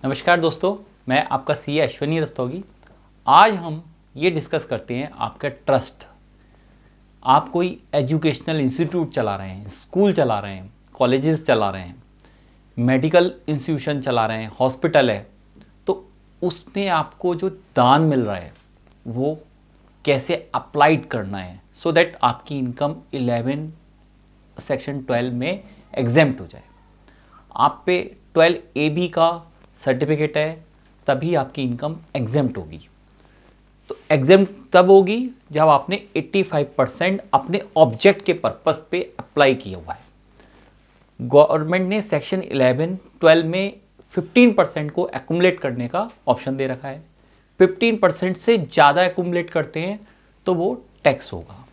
नमस्कार दोस्तों, मैं आपका सीए अश्विनी रस्तोगी। आज हम ये डिस्कस करते हैं आपका ट्रस्ट। आप कोई एजुकेशनल इंस्टीट्यूट चला रहे हैं, स्कूल चला रहे हैं, कॉलेजेस चला रहे हैं, मेडिकल इंस्टीट्यूशन चला रहे हैं, हॉस्पिटल है, तो उसमें आपको जो दान मिल रहा है वो कैसे अप्लाइड करना है सो दैट आपकी इनकम 11 सेक्शन 12 में एग्जेम्प्ट हो जाए। आप पे 12AB का सर्टिफिकेट है, तभी आपकी इनकम एग्जेम्प्ट होगी। तो एग्जेम्प्ट तब होगी जब आपने 85% अपने ऑब्जेक्ट के पर्पस पे अप्लाई किया हुआ है। गवर्नमेंट ने सेक्शन 11 12 में 15% को एक्यूमुलेट करने का ऑप्शन दे रखा है। 15% से ज़्यादा एक्यूमुलेट करते हैं तो वो टैक्स होगा।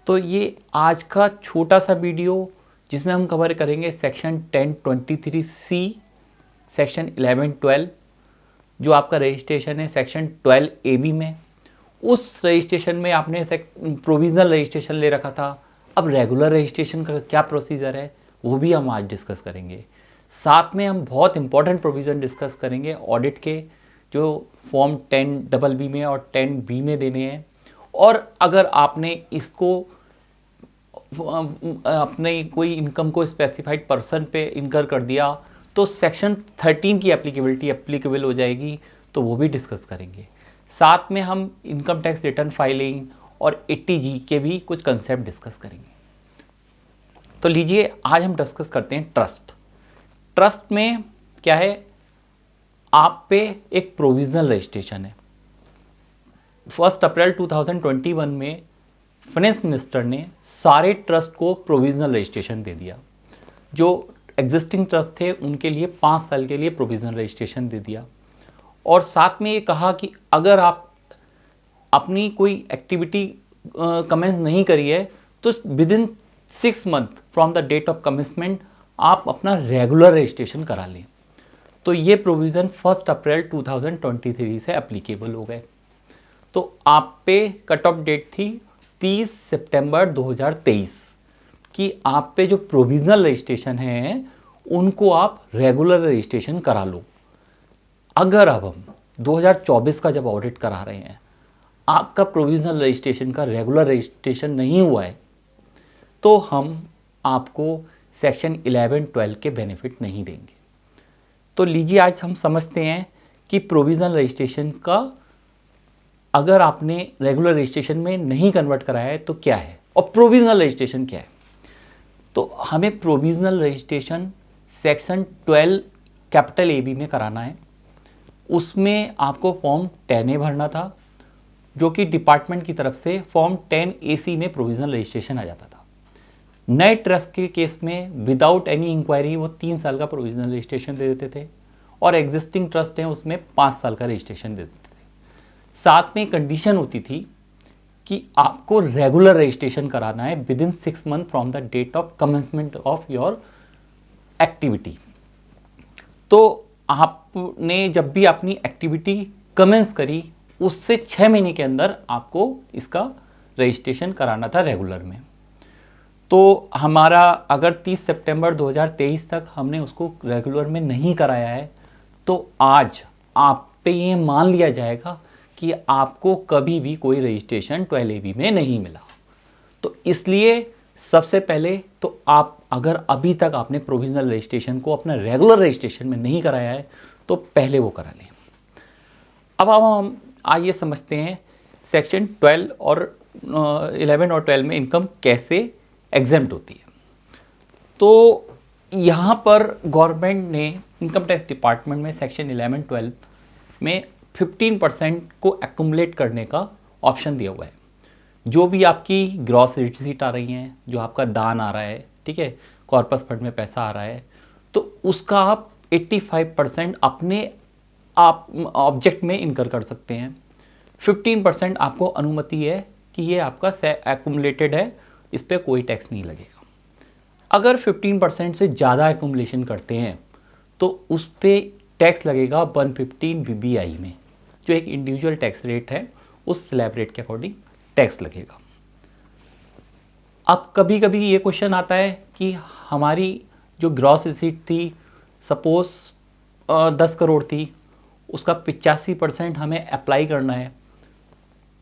तो ये आज का छोटा सा वीडियो जिसमें हम कवर करेंगे सेक्शन 1023C, सेक्शन 11-12, जो आपका रजिस्ट्रेशन है सेक्शन 12AB में। उस रजिस्ट्रेशन में आपने प्रोविज़नल रजिस्ट्रेशन ले रखा था, अब रेगुलर रजिस्ट्रेशन का क्या प्रोसीजर है वो भी हम आज डिस्कस करेंगे। साथ में हम बहुत इंपॉर्टेंट प्रोविज़न डिस्कस करेंगे ऑडिट के, जो फॉर्म 10BB में और 10B में देने हैं। और अगर आपने इसको अपने कोई इनकम को स्पेसिफाइड पर्सन पे इनकर कर दिया तो सेक्शन 13 की एप्लीकेबल हो जाएगी, तो वो भी डिस्कस करेंगे। साथ में हम इनकम टैक्स रिटर्न फाइलिंग और 80G के भी कुछ कंसेप्ट डिस्कस करेंगे। तो लीजिए आज हम डिस्कस करते हैं ट्रस्ट। ट्रस्ट में क्या है, आप पे एक प्रोविजनल रजिस्ट्रेशन है। 1 अप्रैल 2021 में फाइनेंस मिनिस्टर ने सारे ट्रस्ट को प्रोविजनल रजिस्ट्रेशन दे दिया। जो एग्जिस्टिंग ट्रस्ट थे उनके लिए 5 साल के लिए प्रोविजनल रजिस्ट्रेशन दे दिया। और साथ में ये कहा कि अगर आप अपनी कोई एक्टिविटी कमेंस नहीं करी है तो within 6 month from the date of commencement आप अपना रेगुलर रजिस्ट्रेशन करा लें। तो ये प्रोविज़न 1 अप्रैल 2023 से एप्लीकेबल हो गए। तो आप पे कट ऑफ डेट थी 30 सितंबर 2023 कि आप पे जो प्रोविजनल रजिस्ट्रेशन है उनको आप रेगुलर रजिस्ट्रेशन करा लो। अगर अब हम 2024 का जब ऑडिट करा रहे हैं, आपका प्रोविजनल रजिस्ट्रेशन का रेगुलर रजिस्ट्रेशन नहीं हुआ है, तो हम आपको सेक्शन 11-12 के बेनिफिट नहीं देंगे। तो लीजिए आज हम समझते हैं कि प्रोविजनल रजिस्ट्रेशन का अगर आपने रेगुलर रजिस्ट्रेशन में नहीं कन्वर्ट कराया है तो क्या है और प्रोविजनल रजिस्ट्रेशन क्या है। तो हमें provisional registration section 12 capital AB में कराना है। उसमें आपको फॉर्म 10A भरना था, जो कि डिपार्टमेंट की तरफ से फॉर्म 10AC में प्रोविजनल रजिस्ट्रेशन आ जाता था। नए ट्रस्ट के केस में विदाउट एनी इंक्वायरी वो 3 साल का प्रोविजनल रजिस्ट्रेशन दे देते थे और एग्जिस्टिंग ट्रस्ट हैं उसमें 5 साल का रजिस्ट्रेशन दे देते थे। साथ में कंडीशन होती थी कि आपको रेगुलर रजिस्ट्रेशन कराना है within 6 month from the date of commencement of your activity. तो आपने जब भी अपनी एक्टिविटी कमेंस करी उससे 6 महीने के अंदर आपको इसका रजिस्ट्रेशन कराना था रेगुलर में। तो हमारा अगर 30 सितंबर 2023 तक हमने उसको रेगुलर में नहीं कराया है तो आज आप पे ये मान लिया जाएगा कि आपको कभी भी कोई रजिस्ट्रेशन 12AB में नहीं मिला। तो इसलिए सबसे पहले तो आप अगर अभी तक आपने प्रोविजनल रजिस्ट्रेशन को अपना रेगुलर रजिस्ट्रेशन में नहीं कराया है तो पहले वो करा लें। अब हम आइए समझते हैं सेक्शन 12 और 11 और 12 में इनकम कैसे एग्जेम्प्ट होती है। तो यहाँ पर गवर्नमेंट ने इनकम टैक्स डिपार्टमेंट में सेक्शन 11-12 में 15% को एक्यूमुलेट करने का ऑप्शन दिया हुआ है। जो भी आपकी ग्रॉस रिसीट आ रही हैं, जो आपका दान आ रहा है, ठीक है, कॉर्पस फंड में पैसा आ रहा है, तो उसका आप 85% अपने आप ऑब्जेक्ट में इनकर कर सकते हैं। 15% आपको अनुमति है कि ये आपका एक्यूमुलेटेड है, इस पर कोई टैक्स नहीं लगेगा। अगर 15% से ज़्यादा एक्यूमुलेशन करते हैं तो उस पर टैक्स लगेगा 115 BBI में, जो एक इंडिविजुअल टैक्स रेट है, उस स्लैब रेट के अकॉर्डिंग टैक्स लगेगा। अब कभी कभी ये क्वेश्चन आता है कि हमारी जो ग्रॉस रिसीट थी, सपोज 10 करोड़ थी, उसका 85% हमें अप्लाई करना है,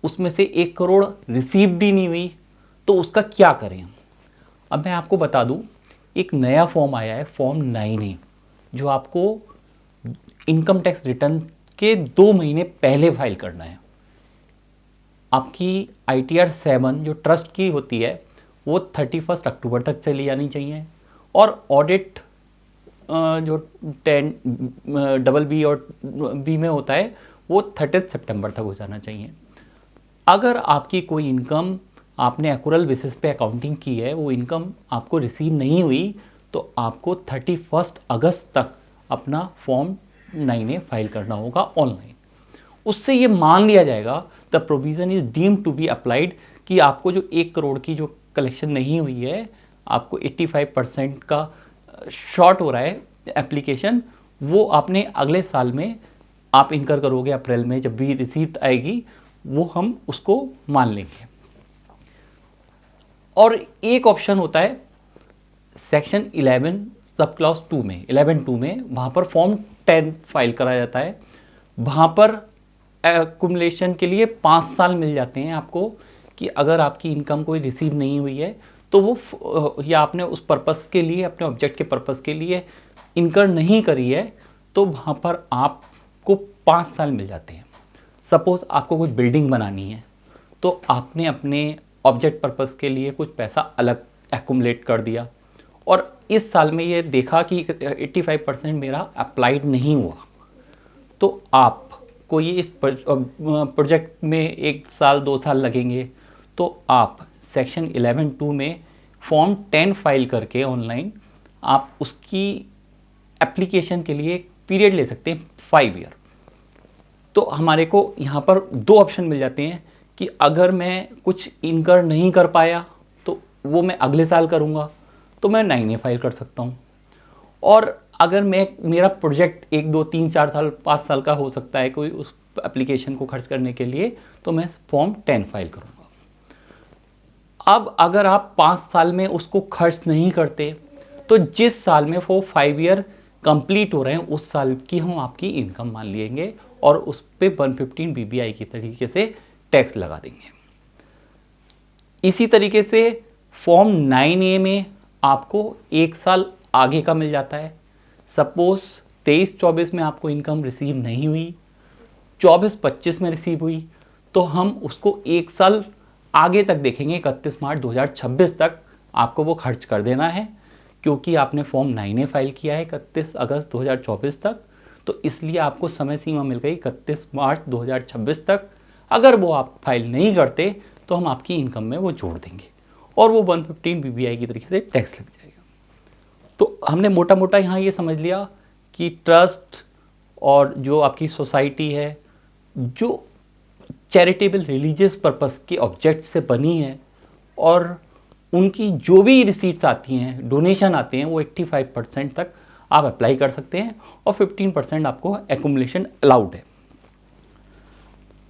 उसमें से 1 करोड़ रिसीव्ड ही नहीं हुई, तो उसका क्या करें? अब मैं आपको बता दूं, एक नया फॉर्म आया है, फॉर्म 9A, जो आपको इनकम टैक्स रिटर्न के 2 महीने पहले फाइल करना है। आपकी ITR 7 जो ट्रस्ट की होती है वो 31 अक्टूबर तक चली जानी चाहिए, और ऑडिट जो 10 BB और B में होता है वो 30 सितंबर तक हो जाना चाहिए। अगर आपकी कोई इनकम आपने एक्यूरल बेसिस पे अकाउंटिंग की है, वो इनकम आपको रिसीव नहीं हुई, तो आपको 31 अगस्त तक अपना फॉर्म 9A फाइल करना होगा ऑनलाइन। उससे ये मान लिया जाएगा the provision is deemed to be applied, कि आपको जो 1 करोड़ की जो कलेक्शन नहीं हुई है, आपको 85% का शॉर्ट हो रहा है एप्लीकेशन, वो आपने अगले साल में आप इनकर करोगे, अप्रैल में जब भी रिसीप्ट आएगी वो हम उसको मान लेंगे। और एक ऑप्शन होता है सेक्शन 11 सब क्लॉज 2 में, 11(2) में, वहाँ पर फॉर्म 10 फाइल करा जाता है। वहाँ पर एक्युमुलेशन के लिए 5 साल मिल जाते हैं आपको, कि अगर आपकी इनकम कोई रिसीव नहीं हुई है तो वो या आपने उस पर्पस के लिए, अपने ऑब्जेक्ट के पर्पस के लिए इनकर नहीं करी है, तो वहाँ पर आपको 5 साल मिल जाते हैं। सपोज़ आपको कोई बिल्डिंग बनानी है, तो आपने अपने ऑब्जेक्ट पर्पस के लिए कुछ पैसा अलग एक्युमुलेट कर दिया, और इस साल में ये देखा कि 85% मेरा अप्लाइड नहीं हुआ, तो आपको ये इस प्रोजेक्ट में 1 साल 2 साल लगेंगे, तो आप सेक्शन 11(2) में फॉर्म 10 फाइल करके ऑनलाइन आप उसकी एप्लीकेशन के लिए एक पीरियड ले सकते हैं 5 ईयर। तो हमारे को यहाँ पर 2 ऑप्शन मिल जाते हैं कि अगर मैं कुछ इनकर नहीं कर पाया तो वो मैं अगले साल करूँगा, तो मैं 9A फाइल कर सकता हूँ। और अगर मेरा प्रोजेक्ट 1 2 3 4 साल 5 साल का हो सकता है कोई उस एप्लीकेशन को खर्च करने के लिए, तो मैं फॉर्म 10 फाइल करूँगा। अब अगर आप 5 साल में उसको खर्च नहीं करते, तो जिस साल में वो 5 ईयर कंप्लीट हो रहे हैं उस साल की हम आपकी इनकम मान लेंगे, और उस पर 115 BBI की तरीके से टैक्स लगा देंगे। इसी तरीके से फॉर्म 9A में आपको 1 साल आगे का मिल जाता है। सपोज 23-24 में आपको इनकम रिसीव नहीं हुई, 24-25 में रिसीव हुई, तो हम उसको 1 साल आगे तक देखेंगे, 31 मार्च 2026 तक आपको वो खर्च कर देना है, क्योंकि आपने फॉर्म 9A फाइल किया है 31 अगस्त 2024 तक, तो इसलिए आपको समय सीमा मिल गई 31 मार्च 2026 तक। अगर वो आप फाइल नहीं करते तो हम आपकी इनकम में वो जोड़ देंगे, और वो 115 BBI की तरीके से टैक्स लग जाएगा। तो हमने मोटा मोटा यहाँ ये समझ लिया कि ट्रस्ट और जो आपकी सोसाइटी है, जो चैरिटेबल रिलीजियस पर्पस के ऑब्जेक्ट से बनी है, और उनकी जो भी रिसीट्स आती हैं, डोनेशन आते हैं, वो 85% तक आप अप्लाई कर सकते हैं, और 15% आपको एक्युमुलेशन अलाउड है।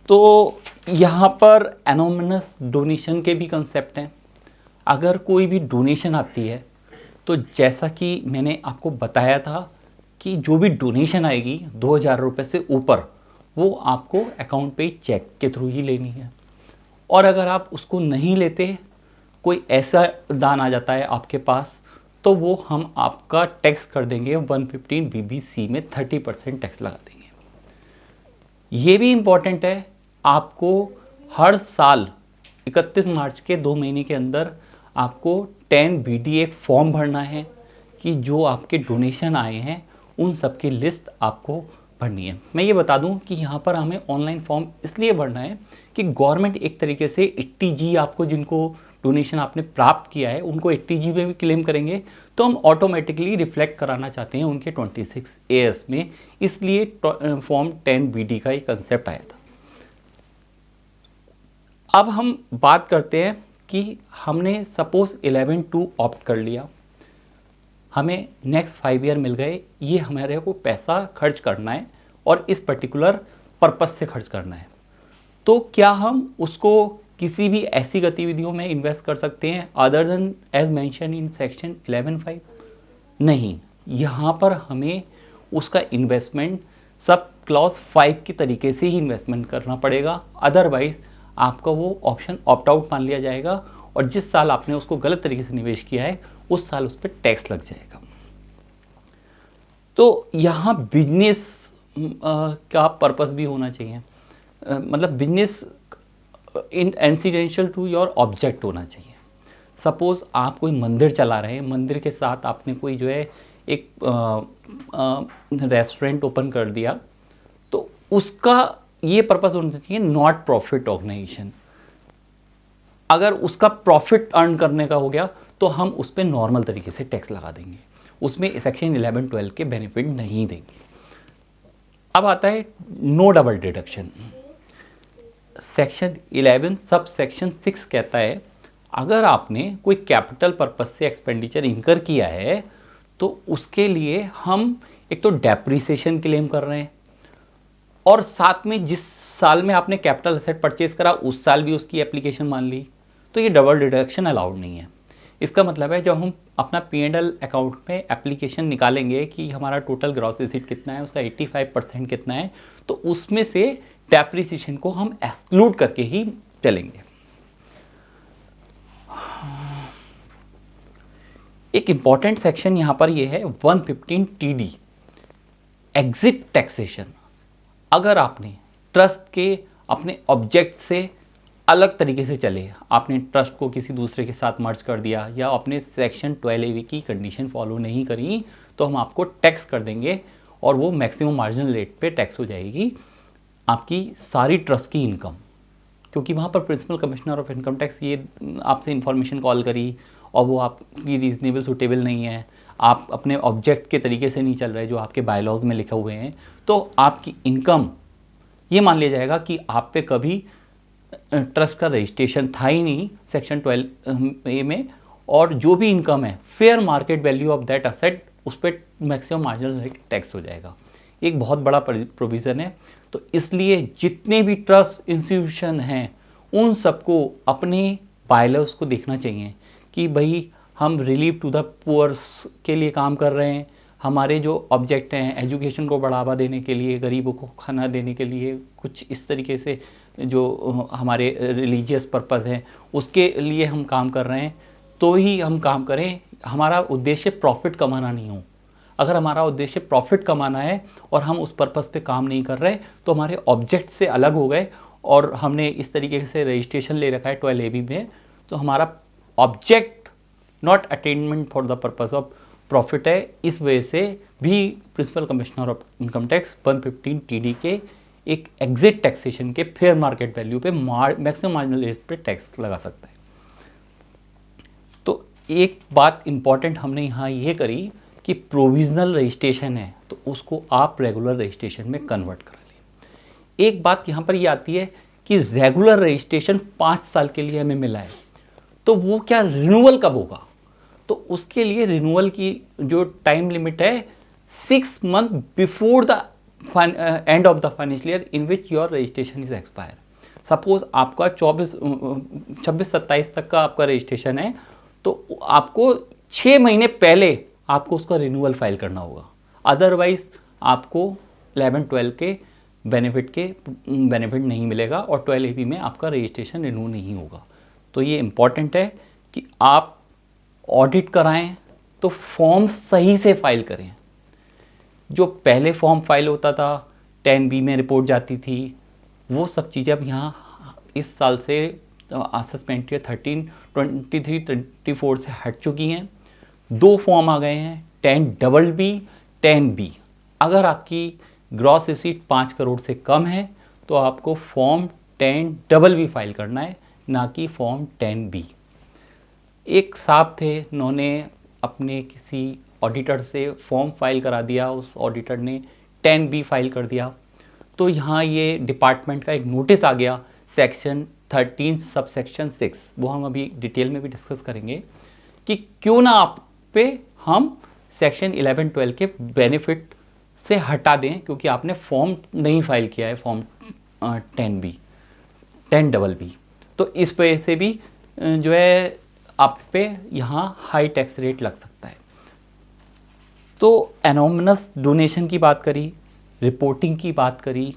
तो यहाँ पर एनोनिमस डोनेशन के भी कंसेप्ट हैं। अगर कोई भी डोनेशन आती है, तो जैसा कि मैंने आपको बताया था कि जो भी डोनेशन आएगी 2000 रुपये से ऊपर, वो आपको अकाउंट पे चेक के थ्रू ही लेनी है। और अगर आप उसको नहीं लेते, कोई ऐसा दान आ जाता है आपके पास, तो वो हम आपका टैक्स कर देंगे 115 BBC में 30% टैक्स लगा देंगे। ये भी इम्पॉर्टेंट है, आपको हर साल 31 मार्च के 2 महीने के अंदर आपको 10BD एक फॉर्म भरना है, कि जो आपके डोनेशन आए हैं उन सब की लिस्ट आपको भरनी है। मैं ये बता दूं कि यहाँ पर हमें ऑनलाइन फॉर्म इसलिए भरना है कि गवर्नमेंट एक तरीके से 80G आपको, जिनको डोनेशन आपने प्राप्त किया है उनको 80G में भी क्लेम करेंगे, तो हम ऑटोमेटिकली रिफ्लेक्ट कराना चाहते हैं उनके 26AS में, इसलिए फॉर्म 10BD का एक कंसेप्ट आया था। अब हम बात करते हैं कि हमने सपोज 11(2) ऑप्ट कर लिया, हमें नेक्स्ट 5 ईयर मिल गए, ये हमारे को पैसा खर्च करना है और इस पर्टिकुलर पर्पस से खर्च करना है, तो क्या हम उसको किसी भी ऐसी गतिविधियों में इन्वेस्ट कर सकते हैं other than as mentioned in section 11(5)? नहीं, यहाँ पर हमें उसका इन्वेस्टमेंट सब क्लॉज 5 की तरीके से ही इन्वेस्टमेंट करना पड़ेगा, अदरवाइज आपका वो ऑप्शन ऑप्ट आउट मान लिया जाएगा और जिस साल आपने उसको गलत तरीके से निवेश किया है उस साल उस पर टैक्स लग जाएगा। तो यहाँ बिजनेस का पर्पस भी होना चाहिए, मतलब business incidental to your object होना चाहिए। सपोज़ आप कोई मंदिर चला रहे हैं, मंदिर के साथ आपने कोई जो है एक रेस्टोरेंट ओपन कर दिया, तो उसका ये पर्पस होना चाहिए नॉट प्रॉफिट ऑर्गेनाइजेशन। अगर उसका प्रॉफिट अर्न करने का हो गया तो हम उस पर नॉर्मल तरीके से टैक्स लगा देंगे, उसमें सेक्शन 11-12 के बेनिफिट नहीं देंगे। अब आता है no double deduction. Section 11 sub section 6 कहता है अगर आपने कोई कैपिटल पर्पस से एक्सपेंडिचर इनकर किया है तो उसके लिए हम एक तो डेप्रिसिएशन क्लेम कर रहे हैं और साथ में जिस साल में आपने कैपिटल एसेट परचेज करा उस साल भी उसकी एप्लीकेशन मान ली, तो ये डबल डिडक्शन अलाउड नहीं है। इसका मतलब है जब हम अपना P&L अकाउंट में एप्लीकेशन निकालेंगे कि हमारा टोटल ग्रॉस रिसीट कितना है, उसका 85% कितना है, तो उसमें से डेप्रिसिएशन को हम एक्सक्लूड करके ही चलेंगे। एक इंपॉर्टेंट सेक्शन यहाँ पर ये है 115 TD एग्जिट टैक्सेशन। अगर आपने ट्रस्ट के अपने ऑब्जेक्ट से अलग तरीके से चले, आपने ट्रस्ट को किसी दूसरे के साथ मर्ज कर दिया या अपने सेक्शन 12A की कंडीशन फॉलो नहीं करी, तो हम आपको टैक्स कर देंगे और वो मैक्सिमम मार्जिनल रेट पे टैक्स हो जाएगी आपकी सारी ट्रस्ट की इनकम। क्योंकि वहाँ पर principal commissioner of income tax ये आपसे इन्फॉर्मेशन कॉल करी और वो आपकी रीजनेबल सूटेबल नहीं है, आप अपने ऑब्जेक्ट के तरीके से नहीं चल रहे जो आपके बायलॉज में लिखे हुए हैं, तो आपकी इनकम ये मान लिया जाएगा कि आप पे कभी ट्रस्ट का रजिस्ट्रेशन था ही नहीं सेक्शन 12A में, और जो भी इनकम है fair market value of that asset उस पर मैक्सिमम मार्जिनल रेट टैक्स हो जाएगा। एक बहुत बड़ा प्रोविज़न है। तो इसलिए जितने भी ट्रस्ट इंस्टीट्यूशन हैं उन सबको अपने बायलॉज को देखना चाहिए कि भाई हम रिलीफ टू द पुअर्स के लिए काम कर रहे हैं, हमारे जो ऑब्जेक्ट हैं एजुकेशन को बढ़ावा देने के लिए, गरीबों को खाना देने के लिए, कुछ इस तरीके से जो हमारे रिलीजियस पर्पस हैं उसके लिए हम काम कर रहे हैं, तो ही हम काम करें। हमारा उद्देश्य प्रॉफिट कमाना नहीं हो। अगर हमारा उद्देश्य प्रॉफिट कमाना है और हम उस पर्पस पे काम नहीं कर रहे तो हमारे ऑब्जेक्ट से अलग हो गए और हमने इस तरीके से रजिस्ट्रेशन ले रखा है 12AB में, तो हमारा object not attainment for the purpose of profit है। इस वजह से भी principal commissioner of income tax 115 TD के एक एग्जिट टैक्सेशन के फेयर मार्केट वैल्यू पे मैक्सिमम मार्जिनल रेट पे टैक्स लगा सकता है। तो एक बात इंपॉर्टेंट हमने यहाँ ये करी कि प्रोविजनल रजिस्ट्रेशन है तो उसको आप रेगुलर रजिस्ट्रेशन में कन्वर्ट कर लें। एक बात यहाँ पर ये आती है कि रेगुलर रजिस्ट्रेशन 5 साल के लिए हमें मिला है, तो वो क्या रिन्यूअल कब होगा? तो उसके लिए रिन्यूअल की जो टाइम लिमिट है 6 month before the end of the financial year in which your registration is expire. Suppose आपका 26-27 तक का आपका रजिस्ट्रेशन है, तो आपको 6 महीने पहले आपको उसका रिन्यूअल फाइल करना होगा, अदरवाइज आपको 11-12 के बेनिफिट नहीं मिलेगा और 12AB में आपका रजिस्ट्रेशन रिन्यू नहीं होगा। तो ये इम्पॉर्टेंट है कि आप ऑडिट कराएं तो फॉर्म सही से फाइल करें। जो पहले फॉर्म फाइल होता था 10B में रिपोर्ट जाती थी, वो सब चीज़ें अब यहाँ इस साल से सस्पेंड 13-23-24 से हट चुकी हैं। 2 फॉर्म आ गए हैं 10BB 10B। अगर आपकी ग्रॉस रिसीट 5 करोड़ से कम है तो आपको फॉर्म 10BB फाइल करना है, ना कि फॉर्म 10B। एक साहब थे, उन्होंने अपने किसी ऑडिटर से फॉर्म फाइल करा दिया, उस ऑडिटर ने 10B फाइल कर दिया, तो यहाँ ये डिपार्टमेंट का एक नोटिस आ गया सेक्शन 13 सबसेक्शन 6, वो हम अभी डिटेल में भी डिस्कस करेंगे कि क्यों ना आप पे हम सेक्शन 11-12 के बेनिफिट से हटा दें, क्योंकि आपने फॉर्म नहीं फाइल किया है फॉर्म 10BB। तो इस वजह से भी जो है आप पे यहाँ हाई टैक्स रेट लग सकता है। तो एनोमनस डोनेशन की बात करी, रिपोर्टिंग की बात करी।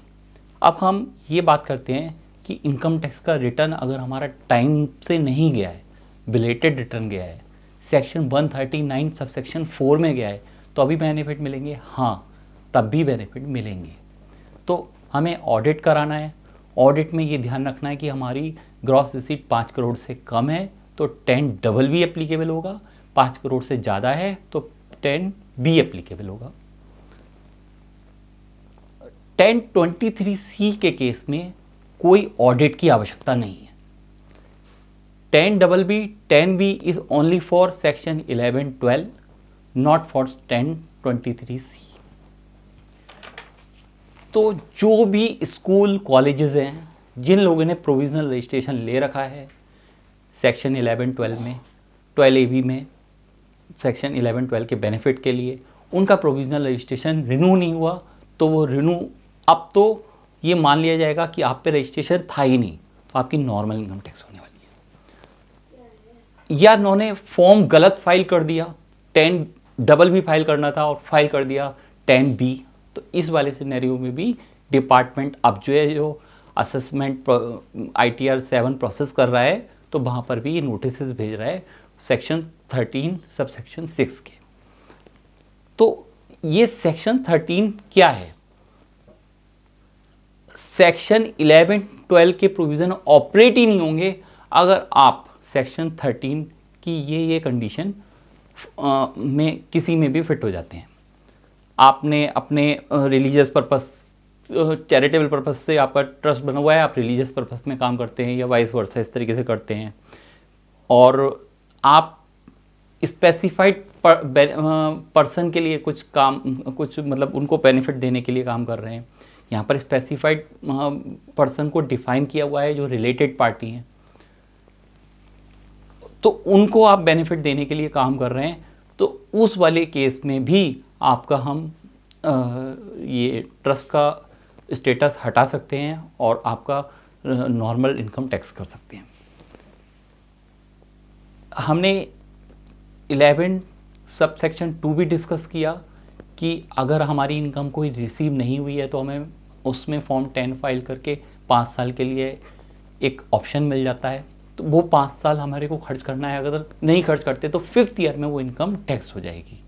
अब हम ये बात करते हैं कि इनकम टैक्स का रिटर्न अगर हमारा टाइम से नहीं गया है, बिलेटेड रिटर्न गया है, सेक्शन 139 सब सेक्शन 4 में गया है, तो अभी बेनिफिट मिलेंगे? हाँ, तब भी बेनिफिट मिलेंगे। तो हमें ऑडिट कराना है। ऑडिट में ये ध्यान रखना है कि हमारी ग्रॉस रिसीट 5 करोड़ से कम है तो 10 भी एप्लीकेबल होगा, 5 करोड़ से ज़्यादा है तो 10 भी एप्लीकेबल होगा। 1023C के केस में कोई ऑडिट की आवश्यकता नहीं है। 10 is only for section 11-12, not for 1023C। तो जो भी स्कूल कॉलेजेस हैं जिन लोगों ने प्रोविजनल रजिस्ट्रेशन ले रखा है सेक्शन 11-12 में, 12AB में, सेक्शन 11-12 के बेनिफिट के लिए, उनका प्रोविजनल रजिस्ट्रेशन रिन्यू नहीं हुआ तो वो रिन्यू, अब तो ये मान लिया जाएगा कि आप पे रजिस्ट्रेशन था ही नहीं, तो आपकी नॉर्मल इनकम टैक्स होने वाली है। या उन्होंने फॉर्म गलत फाइल कर दिया, 10 भी फाइल करना था और फाइल कर दिया 10B, तो इस वाले सिनेरियो में भी डिपार्टमेंट अब जो असेसमेंट ITR 7 प्रोसेस कर रहा है, तो वहाँ पर भी ये नोटिस भेज रहा है सेक्शन 13 सब सेक्शन 6 के। तो ये सेक्शन 13 क्या है? सेक्शन 11-12 के प्रोविज़न ऑपरेट ही नहीं होंगे अगर आप सेक्शन 13 की ये कंडीशन में किसी में भी फिट हो जाते हैं। आपने अपने रिलीजियस पर्पस, चैरिटेबल पर्पस से आपका ट्रस्ट बना हुआ है, आप रिलीजियस पर्पस में काम करते हैं या वाइस वर्सा इस तरीके से करते हैं, और आप स्पेसिफाइड पर्सन के लिए कुछ काम, कुछ मतलब उनको बेनिफिट देने के लिए काम कर रहे हैं। यहाँ पर स्पेसिफाइड पर्सन को डिफाइन किया हुआ है जो रिलेटेड पार्टी हैं, तो उनको आप बेनिफिट देने के लिए काम कर रहे हैं, तो उस वाले केस में भी आपका हम ये ट्रस्ट का स्टेटस हटा सकते हैं और आपका नॉर्मल इनकम टैक्स कर सकते हैं। हमने 11 सब सेक्शन 2 भी डिस्कस किया कि अगर हमारी इनकम कोई रिसीव नहीं हुई है तो हमें उसमें फॉर्म 10 फाइल करके 5 साल के लिए एक ऑप्शन मिल जाता है, तो वो 5 साल हमारे को खर्च करना है। अगर नहीं खर्च करते तो 5th ईयर में वो इनकम टैक्स हो जाएगी।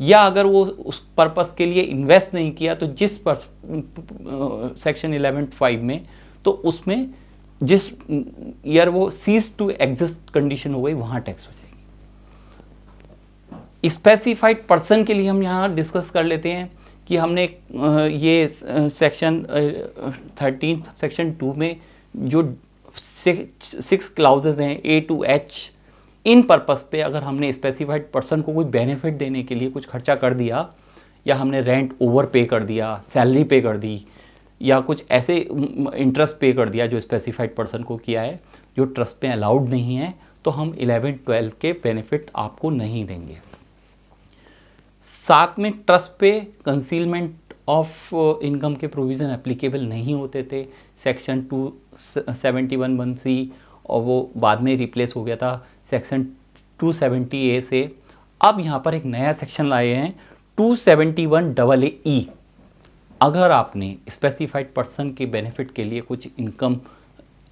या अगर वो उस पर्पस के लिए इन्वेस्ट नहीं किया तो जिस सेक्शन 11(5) में, तो उसमें जिस ईयर वो सीज टू एग्जिस्ट कंडीशन हो गई वहाँ टैक्स हो जाएगी। स्पेसिफाइड पर्सन के लिए हम यहाँ डिस्कस कर लेते हैं कि हमने ये सेक्शन 13 सेक्शन 2 में जो 6 क्लाउजेज हैं A to H, in purpose पे अगर हमने स्पेसिफाइड पर्सन को कोई बेनिफिट देने के लिए कुछ खर्चा कर दिया, या हमने रेंट ओवर पे कर दिया, सैलरी पे कर दी, या कुछ ऐसे इंटरेस्ट पे कर दिया जो स्पेसिफाइड पर्सन को किया है जो ट्रस्ट पे अलाउड नहीं है, तो हम 11-12 के बेनिफिट आपको नहीं देंगे। साथ में ट्रस्ट पे कंसीलमेंट ऑफ इनकम के प्रोविज़न एप्लीकेबल नहीं होते थे सेक्शन 271(1)(c), और वो बाद में रिप्लेस हो गया था सेक्शन 270A से। अब यहाँ पर एक नया सेक्शन लाए हैं 271AA। अगर आपने स्पेसिफाइड पर्सन के बेनिफिट के लिए कुछ इनकम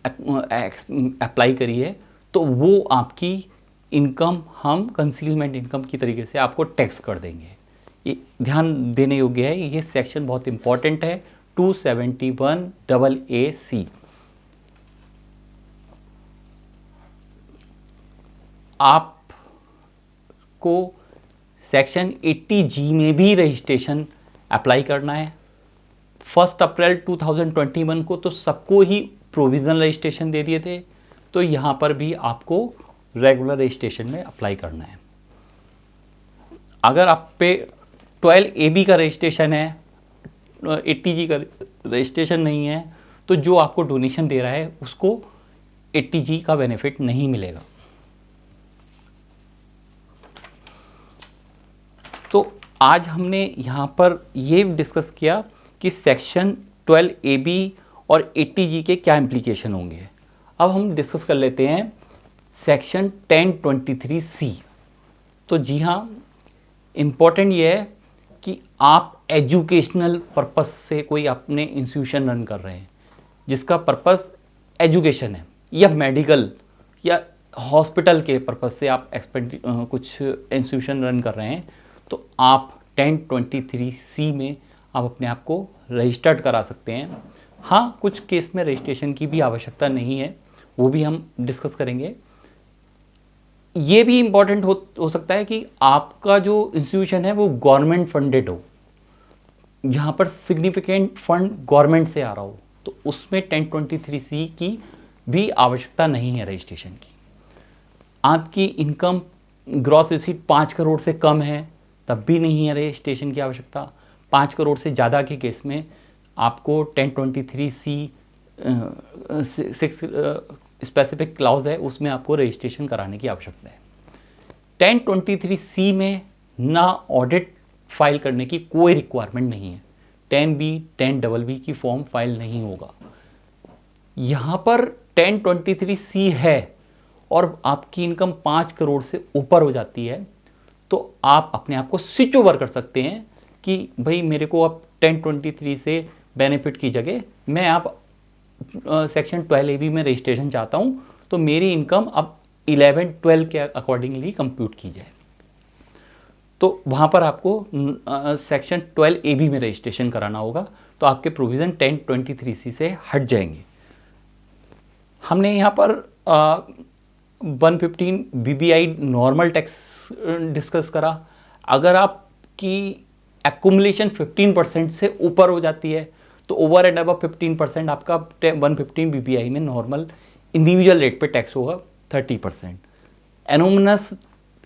अप्लाई करी है तो वो आपकी इनकम हम कंसीलमेंट इनकम की तरीके से आपको टैक्स कर देंगे। ये ध्यान देने योग्य है, ये सेक्शन बहुत इंपॉर्टेंट है 271AA(c). आपको सेक्शन 80G में भी रजिस्ट्रेशन अप्लाई करना है। 1 अप्रैल 2021 को तो सबको ही प्रोविजनल रजिस्ट्रेशन दे दिए थे, तो यहाँ पर भी आपको रेगुलर रजिस्ट्रेशन में अप्लाई करना है। अगर आप पे 12AB का रजिस्ट्रेशन है, 80G का रजिस्ट्रेशन नहीं है, तो जो आपको डोनेशन दे रहा है उसको 80G का बेनिफिट नहीं मिलेगा। तो आज हमने यहाँ पर ये डिस्कस किया कि सेक्शन 12AB और 80G के क्या इम्प्लीकेशन होंगे। अब हम डिस्कस कर लेते हैं सेक्शन 1023C। तो जी हाँ, इम्पॉर्टेंट ये है कि आप एजुकेशनल पर्पस से कोई अपने इंस्टीट्यूशन रन कर रहे हैं जिसका पर्पस एजुकेशन है, या मेडिकल या हॉस्पिटल के पर्पस से आप कुछ इंस्टीट्यूशन रन कर रहे हैं, तो आप 1023C में आप अपने आप को रजिस्टर्ड करा सकते हैं। हाँ, कुछ केस में रजिस्ट्रेशन की भी आवश्यकता नहीं है, वो भी हम डिस्कस करेंगे। ये भी इम्पॉर्टेंट हो सकता है कि आपका जो इंस्टीट्यूशन है वो गवर्नमेंट फंडेड हो, जहाँ पर सिग्निफिकेंट फंड गवर्नमेंट से आ रहा हो, तो उसमें 1023C की भी आवश्यकता नहीं है रजिस्ट्रेशन की। आपकी इनकम ग्रॉस रिसीट 5 करोड़ से कम है तब भी नहीं है रजिस्ट्रेशन की आवश्यकता। 5 करोड़ से ज़्यादा के केस में आपको 1023C 6 स्पेसिफिक क्लाउज है, उसमें आपको रजिस्ट्रेशन कराने की आवश्यकता है। 1023C में ना ऑडिट फाइल करने की कोई रिक्वायरमेंट नहीं है। 10B 10BB की फॉर्म फाइल नहीं होगा। यहाँ पर 1023C है और आपकी इनकम 5 करोड़ से ऊपर हो जाती है, तो आप अपने आप को स्विच ओवर कर सकते हैं कि भाई मेरे को अब 1023 से बेनिफिट की जगह मैं आप सेक्शन 12AB में रजिस्ट्रेशन चाहता हूँ, तो मेरी इनकम अब 11-12 के अकॉर्डिंगली कंप्यूट की जाए। तो वहाँ पर आपको सेक्शन 12AB में रजिस्ट्रेशन कराना होगा, तो आपके प्रोविज़न 1023C से हट जाएंगे। हमने यहाँ पर 115 BBI नॉर्मल टैक्स डिस्कस करा। अगर आपकी एक्युमुलेशन 15% से ऊपर हो जाती है तो ओवर एंड अबव 15% आपका 115 BBI में नॉर्मल इंडिविजुअल रेट पे टैक्स होगा 30%। एनोमनस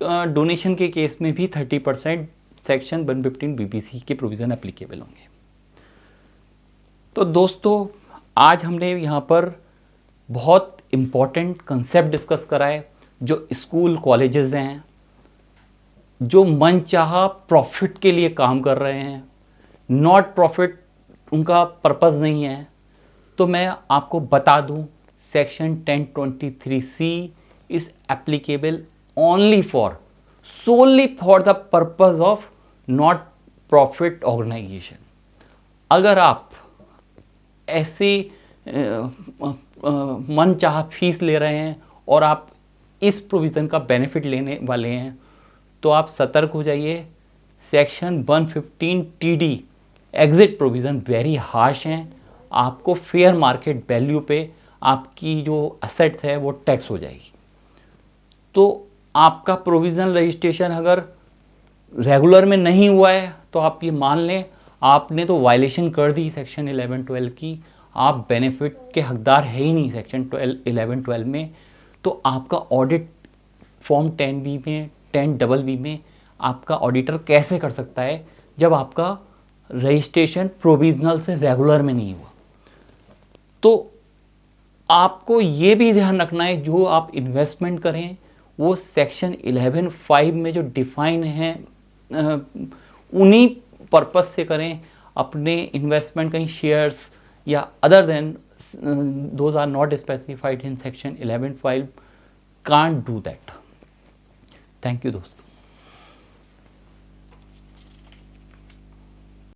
डोनेशन के केस में भी 30% सेक्शन 115 BBC के प्रोविज़न एप्लीकेबल होंगे। तो दोस्तों, आज हमने यहाँ पर बहुत इम्पॉर्टेंट कंसेप्ट डिस्कस करा है। जो स्कूल कॉलेजेस हैं जो मनचाहा प्रॉफिट के लिए काम कर रहे हैं, नॉट प्रॉफिट उनका पर्पस नहीं है, तो मैं आपको बता दूं section 1023C is applicable only for solely for the purpose of not profit organisation. अगर आप ऐसे मनचाहा फीस ले रहे हैं और आप इस प्रोविज़न का बेनिफिट लेने वाले हैं, तो आप सतर्क हो जाइए। Section 115 TD exit provision very harsh हैं। आपको फेयर मार्केट वैल्यू पे आपकी जो असेट्स है वो टैक्स हो जाएगी। तो आपका प्रोविज़नल रजिस्ट्रेशन अगर रेगुलर में नहीं हुआ है तो आप ये मान लें आपने तो वायलेशन कर दी सेक्शन 11-12 की, आप बेनिफिट के हकदार है ही नहीं सेक्शन 11-12 में। तो आपका ऑडिट फॉर्म 10B में 10BB में आपका ऑडिटर कैसे कर सकता है जब आपका रजिस्ट्रेशन प्रोविजनल से रेगुलर में नहीं हुआ। तो आपको ये भी ध्यान रखना है जो आप इन्वेस्टमेंट करें वो सेक्शन 11(5) में जो डिफाइन है उन्हीं पर्पस से करें। अपने इन्वेस्टमेंट कहीं शेयर्स या other than those are not specified in section 11(5) can't do that. Thank you दोस्तों।